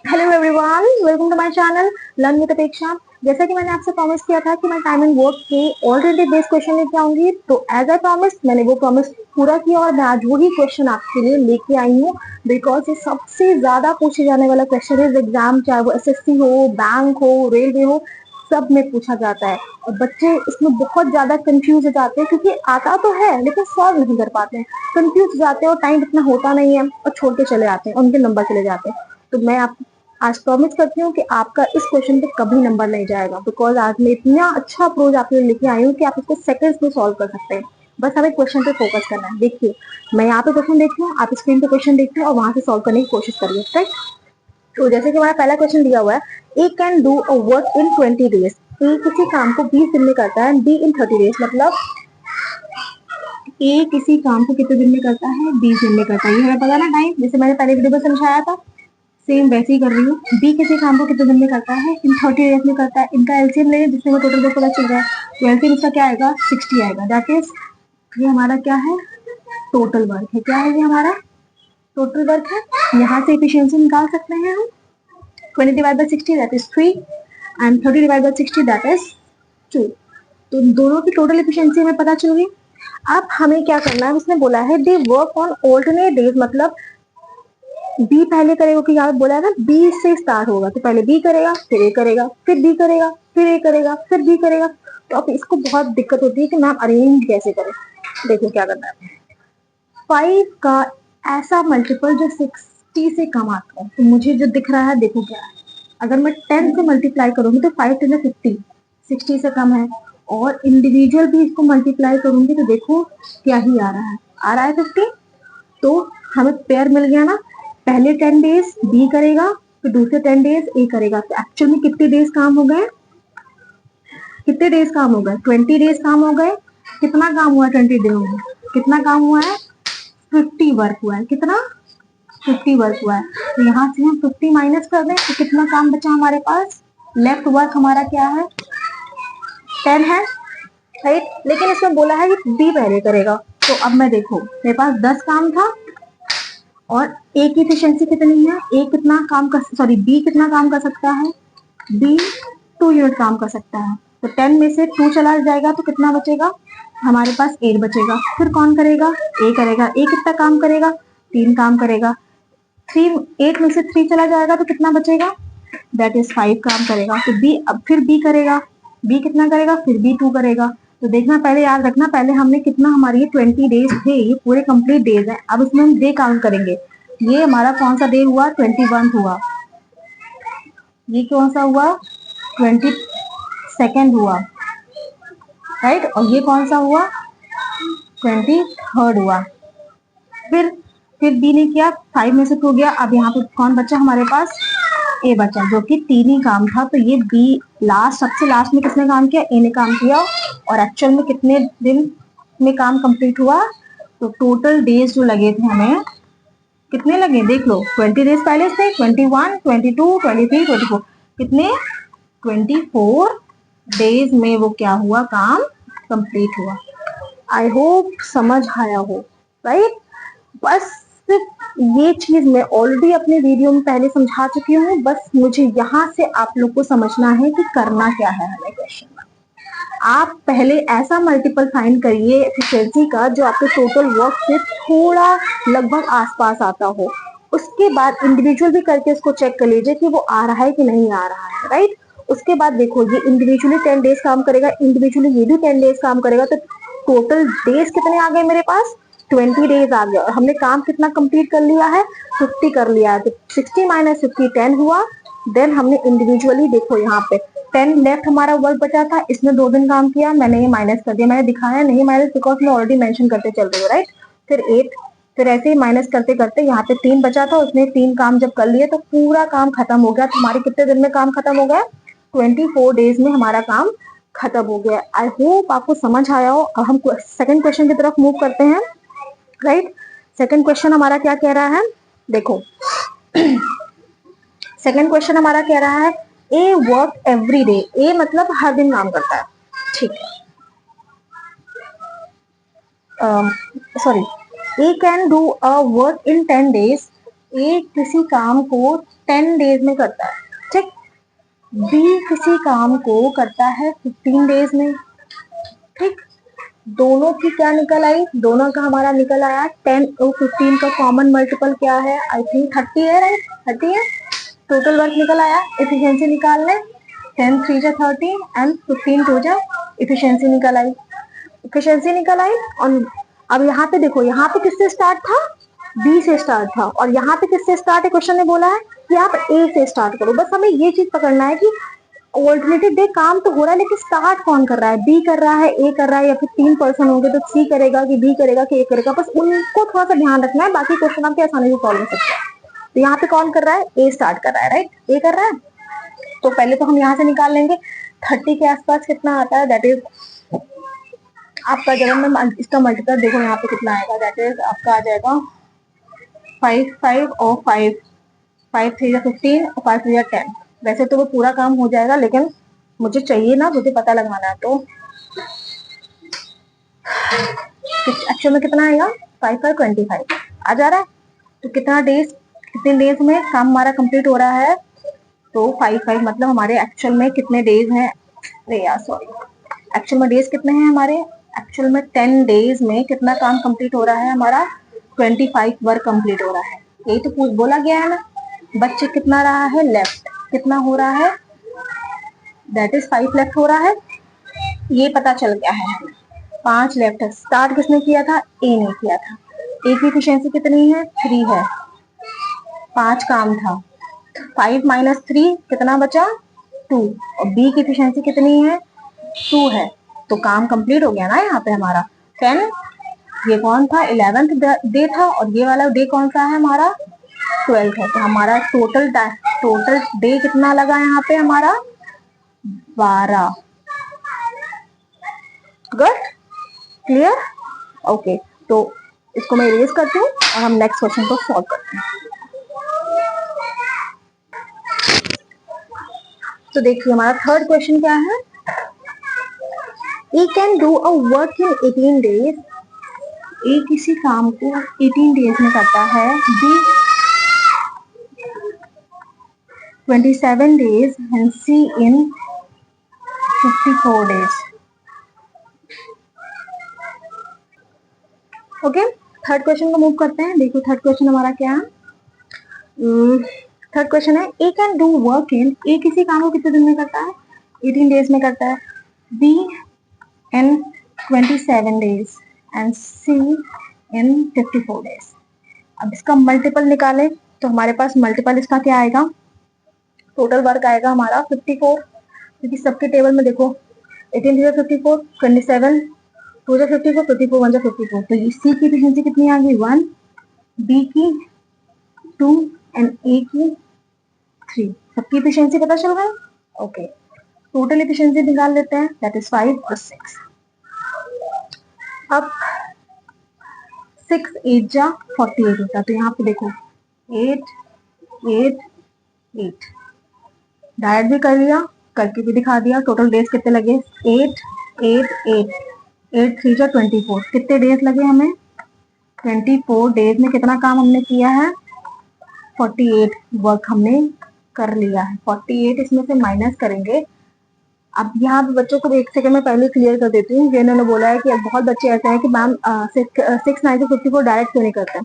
Hello everyone, welcome to my channel learn with Apeksha. जैसा कि मैंने आपसे प्रॉमिस किया था कि मैं टाइम एंड वर्क के ऑलरेडी बेस्ड क्वेश्चन लेके आऊंगी, तो एज आई प्रॉमिस मैंने वो प्रॉमिस पूरा किया और मैं आज वही क्वेश्चन आपके लिए लेके आई हूँ। बिकॉज ये सबसे ज्यादा पूछे जाने वाला क्वेश्चन है एग्जाम, चाहे वो एसएससी हो, बैंक हो, रेलवे हो, सब में पूछा जाता है। और बच्चे इसमें बहुत ज्यादा कंफ्यूज हो जाते हैं क्योंकि आता तो है लेकिन सॉल्व नहीं कर पाते हैं, कंफ्यूज हो जाते हैं और टाइम इतना होता नहीं है और छोड़ के चले जाते हैं, उनके नंबर चले जाते हैं। तो मैं आप आज प्रॉमिस करती हूँ कि आपका इस क्वेश्चन पे कभी नंबर नहीं जाएगा। बिकॉज आज मैं इतना अच्छा अप्रोच आपके लिए लेके आई हूँ कि आप इसको सेकंड्स में सॉल्व कर सकते हैं। बस हमें क्वेश्चन पे फोकस करना है। देखिए, मैं यहाँ पे क्वेश्चन देखती हूँ, आप स्क्रीन पे क्वेश्चन देखते हैं और वहां से सॉल्व करने की कोशिश करिए, राइट। तो जैसे कि हमारा पहला क्वेश्चन दिया हुआ है, A can do a work in 20 days. A किसी काम को 20 दिन में करता है, बी इन 30 डेज। मतलब ए किसी काम को कितने दिन में करता है, 20 दिन में करता है। ये हमें पता ना टाइम, जैसे मैंने पहले वीडियो में समझाया था, सेम वैसे ही कर रही हूँ। बी किसी काम को कितने दिन में करता है, इन 30 डेज में करता है। इनका एलसीएम लेंगे जिसमें वो टोटल वर्क पता चल रहा है, तो एलसीएम इसका क्या आएगा, 60 आएगा। दैट इज ये हमारा क्या है, टोटल वर्क है। क्या है ये हमारा टोटल वर्क है। यहाँ से इफिशियंसी निकाल सकते हैं हम। 20 divide by 60 that is 3 and 30 divide by 60 that is 2। तो दोनों की टोटल इफिशियंसी हमें पता चल गई। अब हमें क्या करना है, उसने बोला है they work on alternate days. मतलब बी पहले करेगा, क्योंकि यहाँ बोला है ना बी से स्टार्ट होगा, तो पहले बी करेगा, फिर ए करेगा, फिर बी करेगा, फिर ए करेगा, फिर बी करेगा। तो अब इसको बहुत दिक्कत होती है कि मैम अरेंज कैसे करें। देखो क्या करना है, 5 का ऐसा मल्टीपल जो 60 से कम आता है। तो मुझे जो दिख रहा है, देखो क्या है, अगर मैं 10 से मल्टीप्लाई करूंगी तो 5 10 50, 60 से कम है। और इंडिविजुअल भी इसको मल्टीप्लाई करूंगी तो देखो क्या ही आ रहा है, 50। तो हमें पेयर मिल गया ना, पहले 10 डेज बी करेगा, फिर दूसरे 10 डेज ए करेगा। तो एक्चुअल में कितने डेज काम हो गए, कितने डेज काम हो गए, 20 डेज काम हो गए। कितना काम हुआ 20 डेज में, कितना काम हुआ है, 50 वर्क हुआ है। कितना, 50 वर्क हुआ है। तो यहाँ से हम 50 माइनस कर दें तो कितना काम बचा हमारे पास, लेफ्ट वर्क हमारा क्या है, 10 है, राइट। लेकिन इसमें बोला है कि बी पहले करेगा। तो अब मैं देखो, मेरे पास 10 काम था और ए की एफिशिएंसी कितनी है, ए कितना काम कर, सॉरी बी कितना काम कर सकता है, बी 2 यूनिट काम कर सकता है। तो 10 में से 2 चला जाएगा तो कितना बचेगा, हमारे पास 8 बचेगा। फिर कौन करेगा, ए करेगा। ए कितना काम करेगा, 3 काम करेगा। 8 में से 3 चला जाएगा तो कितना बचेगा, दैट इज 5 काम करेगा। तो बी, अब फिर बी करेगा, बी कितना करेगा, फिर बी 2 करेगा। तो देखना, पहले याद रखना, पहले हमने कितना, हमारे ये 20 डेज थे, ये पूरे कंप्लीट डेज है। अब इसमें हम डे काउंट करेंगे। ये हमारा कौन सा डे हुआ, 21 हुआ। ये कौन सा हुआ, 22 हुआ, राइट। और ये कौन सा हुआ, 23 हुआ। फिर फिर बी ने किया, 5 में से 2 गया। अब यहाँ पे कौन बचा हमारे पास, ए बचा, जो कि 3 ही काम था। तो ये बी लास्ट, सबसे लास्ट में किसने काम किया, ए ने काम किया। और एक्चुअल में कितने दिन में काम कंप्लीट हुआ, तो टोटल डेज जो लगे थे हमें, कितने लगे देख लो, 20 डेज पहले से, 21 22 23 24, कितने, 24 डेज में वो क्या हुआ, काम कंप्लीट हुआ। आई होप समझ आया हो, राइट। बस सिर्फ ये चीज मैं ऑलरेडी अपने वीडियो में पहले समझा चुकी हूँ। बस मुझे यहाँ से आप लोग को समझना है कि करना क्या है हमें क्वेश्चन में। आप पहले ऐसा मल्टीपल फाइंड करिए एफिशिएंसी का जो आपके टोटल वर्क से थोड़ा लगभग आसपास आता हो। उसके बाद इंडिविजुअल भी करके इसको चेक कर लीजिए कि वो आ रहा है कि नहीं आ रहा है, राइट। उसके बाद देखो, ये इंडिविजुअली 10 डेज काम करेगा, इंडिविजुअली ये भी 10 डेज काम करेगा। तो टोटल डेज कितने आ गए मेरे पास, 20 डेज आ गया। और हमने काम कितना कंप्लीट कर लिया है, 50 कर लिया है। तो 60 माइनस 50 10 हुआ। देन हमने इंडिविजुअली देखो, यहाँ पे 10 लेफ्ट हमारा वर्क बचा था, इसने 2 दिन काम किया, मैंने ये माइनस कर दिया। मैंने दिखाया नहीं माइनस, बिकॉज मैं ऑलरेडी मेंशन करते चल रही हूँ, राइट। फिर 8, फिर ऐसे ही माइनस करते करते यहाँ पे 3 बचा था, उसने 3 काम जब कर लिए तो पूरा काम खत्म हो गया। तो हमारे कितने दिन में काम खत्म हो गया, 24 डेज में हमारा काम खत्म हो गया। आई होप आपको समझ आया हो। अब हम सेकंड क्वेश्चन की तरफ मूव करते हैं, राइट। सेकंड क्वेश्चन हमारा क्या कह रहा है, देखो सेकंड क्वेश्चन हमारा कह रहा है, A work every day. A मतलब हर दिन काम करता है, ठीक है। Sorry, A can do a work in 10 days. A किसी काम को 10 डेज में करता है, ठीक। बी किसी काम को करता है 15 डेज में, ठीक। दोनों की क्या निकल आई, दोनों का हमारा निकल आया 10 और 15 का कॉमन मल्टीपल क्या है, आई थिंक 30 है, राइट, 30 है। टोटल वर्क निकल आया, एफिशिएंसी निकाल लें, 10 3 जा 30 एंड 15 2 जा, एफिशिएंसी निकल आई, एफिशिएंसी निकल आई। और अब यहाँ पे देखो, यहाँ पे किससे स्टार्ट था, बी से स्टार्ट था, और यहाँ पे किससे स्टार्ट है, क्वेश्चन ने बोला है कि आप ए से स्टार्ट करो। बस हमें ये चीज पकड़ना है कि ऑल्टरनेटिव डे काम तो हो रहा है, लेकिन स्टार्ट कौन कर रहा है, बी कर रहा है, ए कर रहा है, या फिर 3 पर्सन होंगे तो सी करेगा कि बी करेगा कि ए करेगा, बस उनको थोड़ा सा ध्यान रखना है, बाकी क्वेश्चन आपके आसानी से सॉल्व हो सकते हैं। तो यहाँ पे कौन कर रहा है, ए स्टार्ट कर रहा है, राइट, ए कर रहा है। तो पहले तो हम यहाँ से निकाल लेंगे 30 के आसपास कितना आता है, दैट इज आपका, जब मैं इसका मल्टीपल देखो यहाँ पे कितना आएगा, दैट इज आपका आ जाएगा 5 5 और 5 5 3 15 और 5 3 10। वैसे तो वो पूरा काम हो जाएगा, लेकिन मुझे चाहिए ना, मुझे पता लगवाना है, तो एक्चुअल में कितना आएगा, 5 5 25 आ जा रहा है। तो कितना डेज, कितने डेज में काम हमारा कंप्लीट हो रहा है, तो 5 5 मतलब हमारे एक्चुअल में कितने डेज हैं, अरे यार सॉरी, एक्चुअल में डेज कितने हैं हमारे, एक्चुअल में 10 डेज में कितना काम कंप्लीट हो रहा है हमारा, 25 वर्क कंप्लीट हो रहा है। यही तो बोला गया है ना। बच्चे कितना रहा है, लेफ्ट कितना हो रहा है, दैट इज 5 लेफ्ट हो रहा है, ये पता चल गया है हमें। 5 लेफ्ट है, स्टार्ट किसने किया था, ए ने किया था। ए की एफिशिएंसी कितनी है, 3 है, 5 काम था, 5 माइनस 3 कितना बचा, 2, और बी की एफिशिएंसी कितनी है, 2 है, तो काम कंप्लीट हो गया ना यहाँ पे हमारा। 10, ये कौन था, 11th डे था, और ये वाला डे कौन सा है हमारा, 12th है। तो हमारा टोटल डे कितना लगा यहाँ पे हमारा, 12। Good, clear, okay. तो इसको मैं इरेज करती हूँ और हम नेक्स्ट क्वेश्चन को सॉल्व करते हैं। तो देखिए हमारा थर्ड क्वेश्चन क्या है, A can do a work in 18 days, A किसी काम को 18 डेज में करता है, B 27 days and C in 54 days. Okay, third question को मूव करते हैं। देखो थर्ड क्वेश्चन हमारा क्या है, थर्ड क्वेश्चन है, A can do work in, ए किसी काम को कितने दिन में करता है, 18 डेज में करता है, B in 27 days and C in 54 days. अब इसका मल्टीपल निकालें तो हमारे पास मल्टीपल इसका क्या आएगा, टोटल वर्क आएगा हमारा 54, क्योंकि सबके टेबल में देखो 18 3 54, 27 2 जा 54, 54 1 जा 54, तो ये सी की एफिशिएंसी कितनी आ गई, 1, बी की 2 एंड ए की 3। सबकी एफिशिएंसी पता चल रहा है, ओके। टोटल एफिशिएंसी निकाल लेते हैं, दैट इज 5 और 6। अब 6 8 जा 48 होता है, तो यहाँ पे देखो 8 8 8 डायरेक्ट भी कर लिया, करके भी दिखा दिया। टोटल डेज कितने लगे, 8 8 8 8 3 जा 24, कितने डेज लगे हमें, 24 डेज में कितना काम हमने किया है, 48 वर्क हमने कर लिया है। 48 इसमें से माइनस करेंगे। अब यहाँ पे बच्चों को एक सेकंड में पहले क्लियर कर देती हूँ, इन्होंने बोला है कि बहुत बच्चे ऐसे हैं कि मैम 6 9 54 डायरेक्ट क्यों नहीं करते।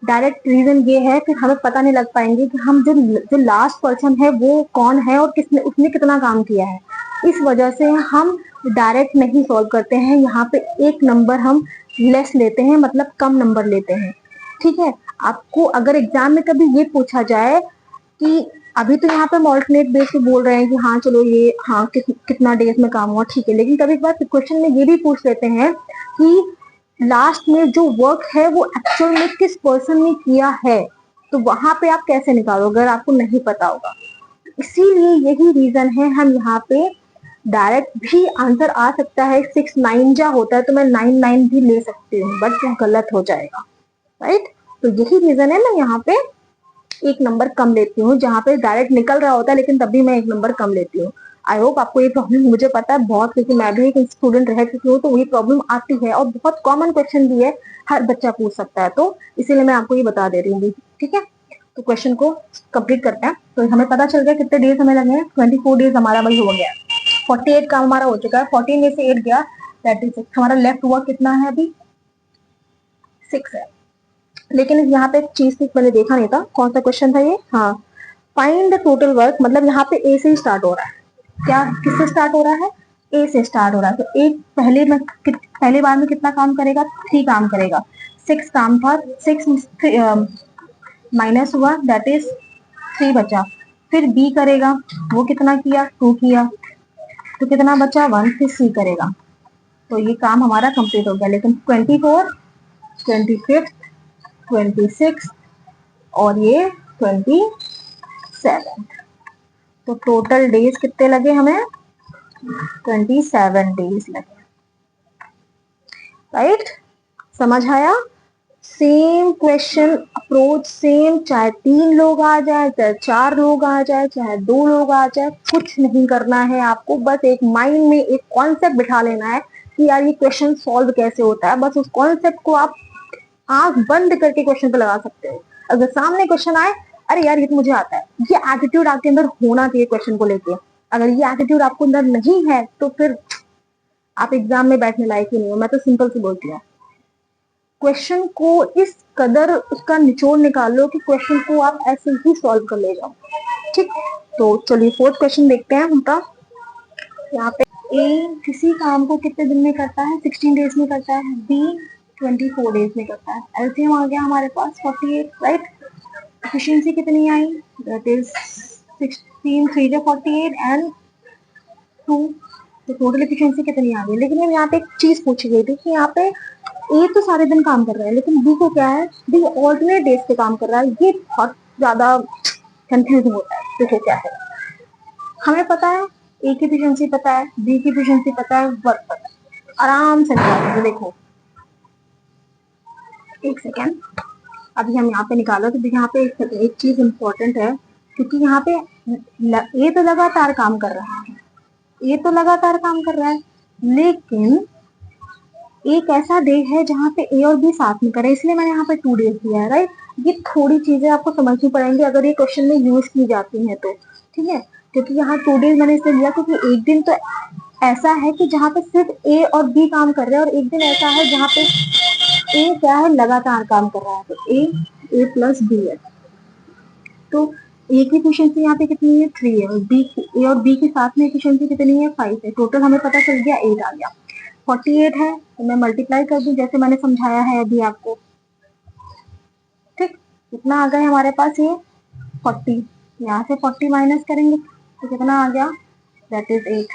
डायरेक्ट रीजन ये है कि हमें पता नहीं लग पाएंगे कि हम जो लास्ट पर्सन है वो कौन है और किसने उसने कितना काम किया है, इस वजह से हम डायरेक्ट नहीं सॉल्व करते हैं। यहाँ पे एक नंबर हम लेस लेते हैं, मतलब कम नंबर लेते हैं, ठीक है। आपको अगर एग्जाम में कभी ये पूछा जाए कि अभी तो यहाँ पे हम ऑल्टरनेट बेस पे बोल रहे हैं कि हाँ चलो ये हाँ कितना डेज में काम हुआ, ठीक है, लेकिन कभी कभार क्वेश्चन में ये भी पूछ लेते हैं कि लास्ट में जो वर्क है वो एक्चुअल में किस पर्सन ने किया है, तो वहां पे आप कैसे निकालोगे अगर आपको नहीं पता होगा। इसीलिए यही रीजन है, हम यहाँ पे डायरेक्ट भी आंसर आ सकता है, 6 9 जा होता है तो मैं 9 9 भी ले सकती हूँ, बट वो गलत हो जाएगा, राइट। तो यही रीजन है मैं यहाँ पे एक नंबर कम लेती हूँ, जहाँ पे डायरेक्ट निकल रहा होता है लेकिन तब भी मैं एक नंबर कम लेती हूँ। आई होप आपको ये प्रॉब्लम, मुझे पता है बहुत, क्योंकि मैं भी एक स्टूडेंट रह चुकी हूँ, तो ये प्रॉब्लम आती है और बहुत कॉमन क्वेश्चन भी है, हर बच्चा पूछ सकता है, तो इसीलिए मैं आपको ये बता दे रही हूँ, ठीक है। तो क्वेश्चन को कंप्लीट करते हैं। तो हमें पता चल गया कितने डेज हमें लगे हैं, 24 डेज हमारा वही हो गया। 48 काम हमारा हो चुका है, 14 में से 8 गया, 36। हमारा लेफ्ट हुआ कितना है अभी, 6 है। लेकिन यहाँ पे एक चीज थी मैंने देखा नहीं था, कौन सा क्वेश्चन था ये, हाँ, फाइंड द टोटल वर्क, मतलब यहाँ पे ए से ही स्टार्ट हो रहा है। क्या किससे स्टार्ट हो रहा है, ए से स्टार्ट हो रहा है। तो एक पहले बार में कितना काम करेगा, 3 काम करेगा। 6 काम था, 6 माइनस हुआ, दैट इज 3 बचा। फिर बी करेगा, वो कितना किया, 2 किया, तो कितना बचा 1। फिर सी करेगा, तो ये काम हमारा कंप्लीट हो गया। लेकिन 24, 25, 26 और ये 27, तो टोटल डेज कितने लगे हमें, 27 डेज लगे। राइट, समझ आया। सेम क्वेश्चन अप्रोच सेम, चाहे 3 लोग आ जाए, चाहे 4 लोग आ जाए, चाहे 2 लोग आ जाए, कुछ नहीं करना है आपको। बस एक माइंड में एक कॉन्सेप्ट बिठा लेना है कि यार ये क्वेश्चन सॉल्व कैसे होता है। बस उस कॉन्सेप्ट को आप आंख बंद करके क्वेश्चन पे लगा सकते हो। अगर सामने क्वेश्चन आए, अरे यार ये तो मुझे आता है, ये एटीट्यूड आपके अंदर होना चाहिए क्वेश्चन को लेके। अगर ये एटीट्यूड आपको अंदर नहीं है तो फिर आप एग्जाम में बैठने लायक ही नहीं हो। मैं तो सिंपल से बोलती हूँ, क्वेश्चन को इस कदर उसका निचोड़ निकालो कि क्वेश्चन को आप ऐसे ही सॉल्व कर ले जाओ। ठीक, तो चलिए 4th क्वेश्चन देखते हैं उनका। यहाँ पे ए किसी काम को कितने दिन में करता है, 16 डेज में करता है। बी 24 डेज में करता है। एलसीएम आ गया हमारे पास 48, राइट। एफिशिएंसी कितनी आई, दैट इज 16 3 जो 48 एंड 2, तो टोटल एफिशिएंसी कितनी आ गई। लेकिन यहाँ पे एक चीज पूछी गई थी कि यहाँ पे ए तो सारे दिन काम कर रहा है, लेकिन बी को क्या है, बी ऑल्टरनेट डेज पे काम कर रहा है। ये बहुत ज्यादा कंफ्यूजिंग होता है। देखो क्या है, हमें पता है ए की एफिशिएंसी पता है, बी की एफिशिएंसी पता है, वर्क पता है, आराम से निकाल। देखो एक सेकेंड, अभी हम यहाँ पे निकालो तो यहाँ पे एक चीज इंपॉर्टेंट है, क्योंकि यहाँ पे ए तो लगातार काम कर रहा है, ये तो लगातार काम कर रहा है, लेकिन एक ऐसा डे है जहाँ पे ए और बी साथ में करे, इसलिए मैंने यहाँ पे 2 डेज दिया है, राइट। ये थोड़ी चीजें आपको समझनी पड़ेंगी अगर ये क्वेश्चन में यूज की जाती है तो, ठीक है। क्योंकि यहाँ 2 डेज मैंने इसलिए लिया क्योंकि एक दिन तो ऐसा है कि जहाँ पे सिर्फ ए और बी काम कर रहे हैं, और एक दिन ऐसा है जहाँ पे ए क्या है, लगातार काम कर रहा है। तो ए प्लस बी है, तो ए की एफिशिएंसी यहाँ पे कितनी है, 3 है, और बी ए और बी के साथ में एफिशिएंसी कितनी है, 5 है। टोटल हमें पता चल गया 8 आ गया। 48 है तो मैं मल्टीप्लाई कर दूं जैसे मैंने समझाया है अभी आपको। ठीक, कितना आ गया हमारे पास ये 40, यहाँ से 40 माइनस करेंगे तो कितना आ गया, दैट इज 8।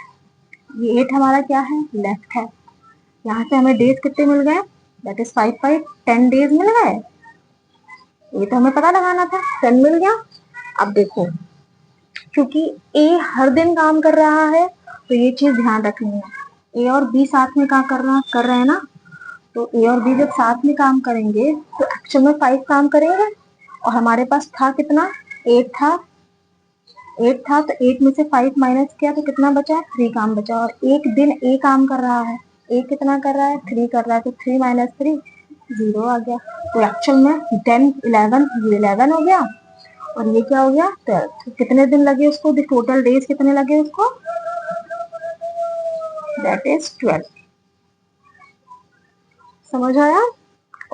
ये 8 हमारा क्या है, लेफ्ट है। यहाँ से हमें डेज कितने मिल गए, दैट इज 5 5, 10 डेज मिल गए। ये तो हमें पता लगाना था, 10 मिल गया। अब देखो, क्योंकि ए हर दिन काम कर रहा है तो ये चीज ध्यान रखनी है, ए और बी साथ में काम कर रहे हैं ना, तो ए और बी जब साथ में काम करेंगे तो एक्चुअल में 5 काम करेंगे, और हमारे पास था कितना, 8 था। 8 था तो 8 में से 5 माइनस किया तो कितना बचा, 3 काम बचा। और एक दिन ए काम कर रहा है, ए कितना कर रहा है, 3 कर रहा है, तो 3 माइनस 3 0 आ गया। तो एक्चुअल में 10 11 11 हो गया, और ये क्या हो गया, 12। तो कितने दिन लगे उसको, टोटल डेज कितने लगे उसको, दैट इज 12। समझ आया,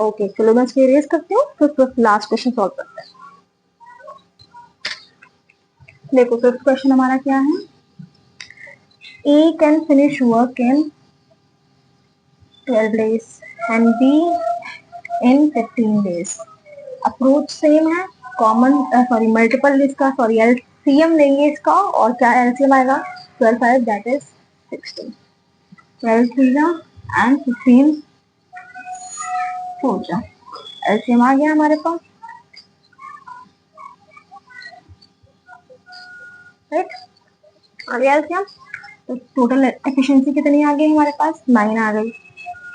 ओके। चलो मैं इसको इरेज करती हूँ, फिर लास्ट क्वेश्चन सॉल्व करते हैं। देखो 5th क्वेश्चन हमारा क्या है, A can finish work in 12 days and B in 15 days। Approach same है, कॉमन सॉरी मल्टीपल इसका सॉरी एलसीएम लेंगे इसका, और क्या एलसीएम आएगा, 12 5 दैट इज 16, 12 3 एंड 15 4 एलसीएम आ गया हमारे पास, राइट। आ गया एलसीएम, तो टोटल एफिशिएंसी कितनी आ गई हमारे पास, 9 आ गई।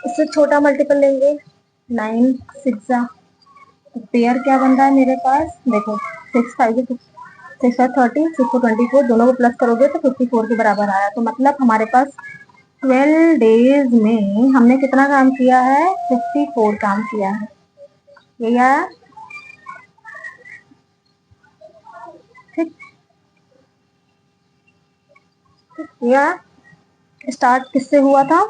इससे छोटा मल्टीपल लेंगे, 9 6 तो पेयर क्या बन रहा है मेरे पास, देखो 6 5 6 30 6 24, दोनों को प्लस करोगे तो 54 के बराबर आया। तो मतलब हमारे पास 12 डेज में हमने कितना काम किया है, 54 काम किया है। ये आया, ठीक, या स्टार्ट किससे हुआ था?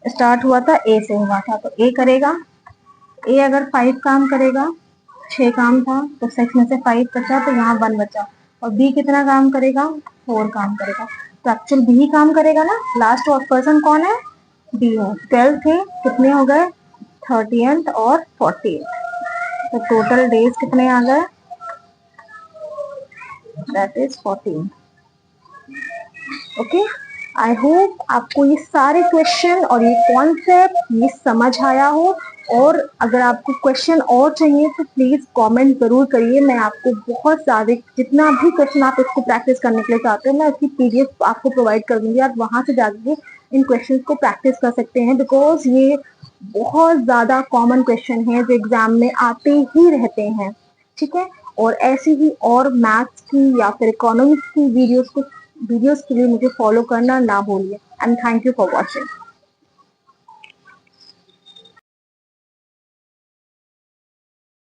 स्टार्ट हुआ था ए से हुआ था, तो ए करेगा। ए अगर 5 काम करेगा, 6 काम था तो 6 में से 5 बचा तो यहाँ 1 बचा। और बी कितना काम करेगा? 4 काम करेगा। तो एक्चुअल बी ही काम करेगा ना, लास्ट पर्सन कौन है? बी है। 12 थे, कितने हो गए? 30th और 40th। तो टोटल डेज कितने आ गए? That is 14। Okay, I hope आपको ये सारे क्वेश्चन और ये कॉन्सेप्ट ये समझ आया हो। और अगर आपको क्वेश्चन और चाहिए तो प्लीज कमेंट जरूर करिए। मैं आपको बहुत ज्यादा, जितना भी क्वेश्चन आप इसको प्रैक्टिस करने के लिए चाहते हो, मैं इसकी पीडीएफ आपको प्रोवाइड कर दूंगी। आप वहां से जाके इन क्वेश्चन को प्रैक्टिस कर सकते हैं, बिकॉज ये बहुत ज्यादा कॉमन क्वेश्चन है जो एग्जाम में आते ही रहते हैं। ठीक है, और ऐसी ही और मैथ्स की या फिर इकोनॉमिक्स की वीडियोस के लिए मुझे फॉलो करना ना भूलिए। And thank you for watching.